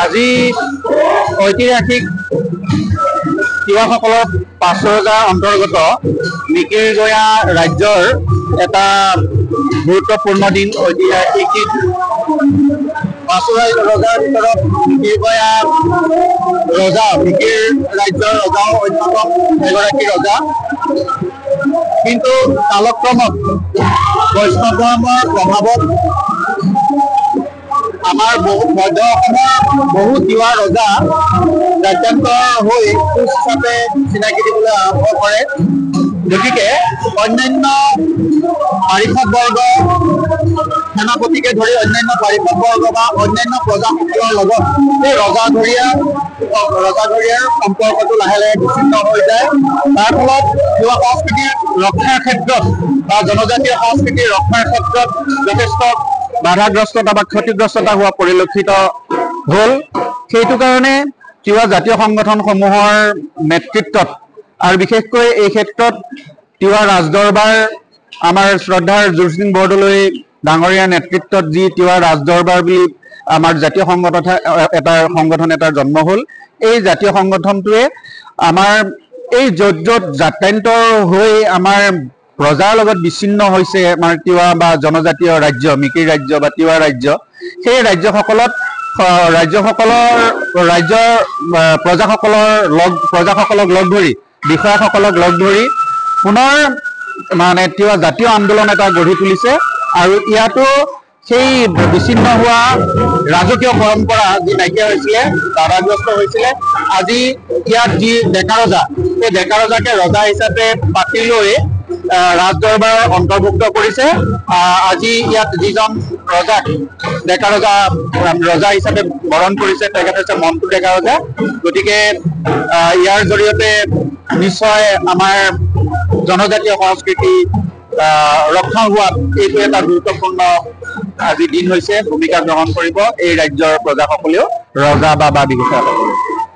আজি ঐতিহাসিক তিৱাসকলৰ ৫০০ অন্তৰ্গত মিকিৰগয়া ৰাজ্যৰ এটা গুৰুত্বপূৰ্ণ দিন, ঐতিহাসিক দিন। ৫০০ ৰজাৰ ভিতৰত মিকিৰগয়া ৰজা, মিকিৰ ৰাজ্যৰ ৰজাও অন্যতম এগৰাকী ৰজা। কিন্তু কালক্ৰমত বৈষ্ণৱ ধৰ্মৰ প্ৰভাৱত আমাৰ মধ্য অসমৰ বহু তিৱা ৰজা ৰাজ্যান্তৰ হৈ কোচ হিচাপে চিনাকি দিবলৈ আৰম্ভ কৰে। গতিকে অন্যান্য পাৰিষদবৰ্গ, সেনাপতিকে ধৰি অন্যান্য পাৰিষদবৰ্গ বা অন্যান্য প্ৰজাসকলৰ লগত এই ৰজাঘৰীয়াৰ সম্পৰ্কটো লাহে লাহে বিচ্ছিন্ন হৈ যায়। তাৰ ফলত তিৱা সংস্কৃতিৰ ৰক্ষাৰ ক্ষেত্ৰত বা জনজাতীয় সংস্কৃতিৰ ৰক্ষাৰ ক্ষেত্ৰত যথেষ্ট বাধাগ্ৰস্ততা বা ক্ষতিগ্ৰস্ততা হোৱা পৰিলক্ষিত হ'ল। সেইটো কাৰণে তিৱা জাতীয় সংগঠনসমূহৰ নেতৃত্বত আৰু বিশেষকৈ এই ক্ষেত্ৰত তিৱা ৰাজদৰবাৰ, আমাৰ শ্ৰদ্ধাৰ জোৰসিং বৰদলৈ ডাঙৰীয়াৰ নেতৃত্বত যি তিৱা ৰাজদৰবাৰ বুলি আমাৰ জাতীয় সংগঠন এটাৰ জন্ম হ'ল। এই জাতীয় সংগঠনটোৱে আমাৰ এই য'ত য'ত যাত্ৰান্তৰ হৈ আমাৰ প্ৰজাৰ লগত বিচ্ছিন্ন হৈছে আমাৰ তিৱা বা জনজাতীয় ৰাজ্য, মিকিৰ ৰাজ্য বা তিৱা ৰাজ্য, সেই ৰাজ্যৰ প্ৰজাসকলক লগ ধৰি, বিষয়াসকলক লগ ধৰি পুনৰ মানে তিৱা জাতীয় আন্দোলন এটা গঢ়ি তুলিছে। আৰু ইয়াতো সেই বিচ্ছিন্ন হোৱা ৰাজকীয় পৰম্পৰা যি নাইকিয়া হৈছিলে, বাধাগ্ৰস্ত হৈছিলে, আজি ইয়াত যি ডেকা ৰজা, সেই ডেকা ৰজাকে ৰজা হিচাপে পাতি লৈ ৰাজদৰবাৰৰ অন্তৰ্ভুক্ত কৰিছে। আজি ইয়াত যিজন ৰজাক ডেকা ৰজা হিচাপে বৰণ কৰিছে তেখেত হৈছে মণ্টু ডেকা ৰজা। গতিকে ইয়াৰ জৰিয়তে নিশ্চয় আমাৰ জনজাতীয় সংস্কৃতি ৰক্ষা হোৱাত এইটো এটা গুৰুত্বপূৰ্ণ আজি দিন হৈছে। ভূমিকা গ্ৰহণ কৰিব এই ৰাজ্যৰ প্ৰজাসকলেও, ৰজা বা বিষয়াসকলে।